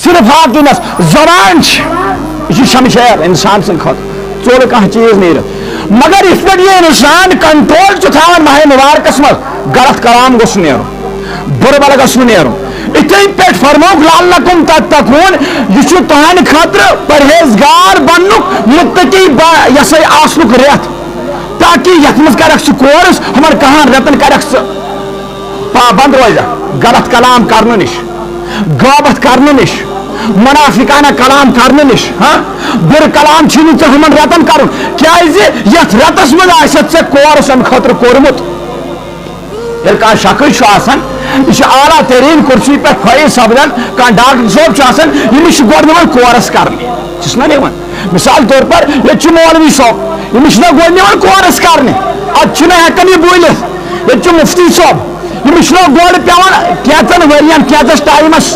صرف حاکمس زبان یہ شمشیر انسان سن خط ٹول کھانا چیز نیرت مگر اس پہ یہ انسان کنٹرول تھان ماہ مبارکس مز غلط کلام گوس نیرن بر بل گوس نیرن اتھے پہ فرموک لعلکم تتقون یہ تہند خاطر پرہیزگار بننک متقی یسے آسنک ریت تاکہ یت مز کرک سہ کورس ہمن کہان رتن کرک سہ پابند روزہ غلط کلام کرنے نش غیبت کرنے نش منافقانہ کلام کرنے نش ہاں بر کلام چھنی ژے ہمن رتن کرن کیازِ یتھ رتس مز آست ژے کورس ام خاطر کورمت یل کان شخص چھُ آسان یہ اعلیٰ ترین کرسی پہ فائز سپدان کان ڈاکٹر صٲب چھُ آسان یمس گۄڈٕ نِوان کورس کرنہِ چھُس نا نِوان مثال طور پر ییٚتہِ چھُ مولوی صٲب یمس چھُ گۄڈٕ نِوان کورس کرنہِ ادٕ چھُنہٕ ہٮ۪کان یہِ بوٗلِتھ ییٚتہِ چھُ مفتی صٲب یمس چھُ گۄڈٕ پیوان کینٛژن ؤرین کینٛژس ٹایمس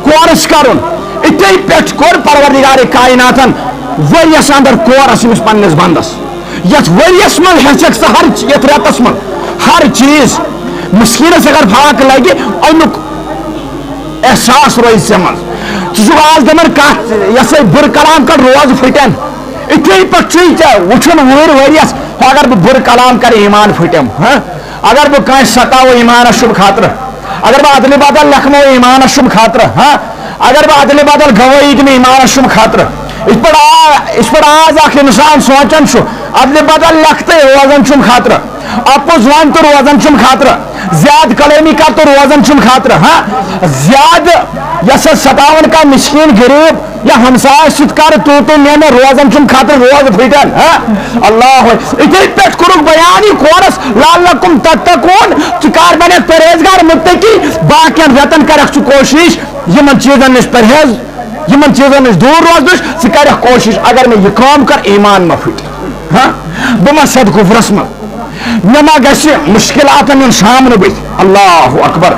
کورس کرُن اتھے پٮ۪ٹھ کوٚر پروردگار کائناتن ؤریس اندر کورس أمِس پننس بندس یتھ ؤریس منٛز ہیٚچھکھ ژٕ یتھ رٮ۪تس منٛز ہر چیز مسکینس اگر فاق لگہِ امیُک احساس روزِ ژےٚ منٛز ژٕ چھُکھ آز دپان کتھ یسے بُرٕ کلام کر روزٕ پھٕٹن اتھے پٲٹھۍ چھُے ژےٚ وٕچھُن وُہٕرۍ ؤرِیس اگر بہٕ بُرٕ کلام کرٕ ایمان پھٕٹم ہاں اگر بہٕ کٲنٛسہِ ستاوٕ ایمانس چھُم خطرٕ اگر بہٕ ادلہِ بدل لیکھناوٕ ایمانس چھُم خطرٕ ہاں اگر بہٕ ادلہِ بدل گوٲیی دِمہٕ ایمانس چھُم خطرٕ یِتھ پٲٹھۍ آز اکھ انسان سونچان چھُ ادلہِ بدل لیکھتٕے روزان چھُم خطرٕ اپُز ون تہٕ روزان چھُم خطرٕ زیادٕ کلٲمی کر تہٕ روزان چھُم خطرٕ ہاں زیادٕ یس ستاون کانٛہہ مسکیٖن غریٖب یا ہمسایس سۭتۍ کر تو مےٚ روزان چھُم خطرٕ روزٕ پھٕٹن ہاں اللہ اتھے پٮ۪ٹھ کوٚرُکھ بیان یہِ کورس لعلکم تتقون ژٕ کر بنکھ پرہیزگار متقی باقین رٮ۪تن کرکھ ژٕ کوشش یمن چیزن نش پرہیز یمن چیزن نش دوٗر روزنٕچ ژٕ کرکھ کوشش اگر مےٚ یہِ کٲم کر ایمان ما پھٕٹہِ ہاں بہٕ ما سد کُفرس منٛز مےٚ ما گژھِ مشکلاتن ہُنٛد سامنہٕ بٕتھِ اللہ اکبر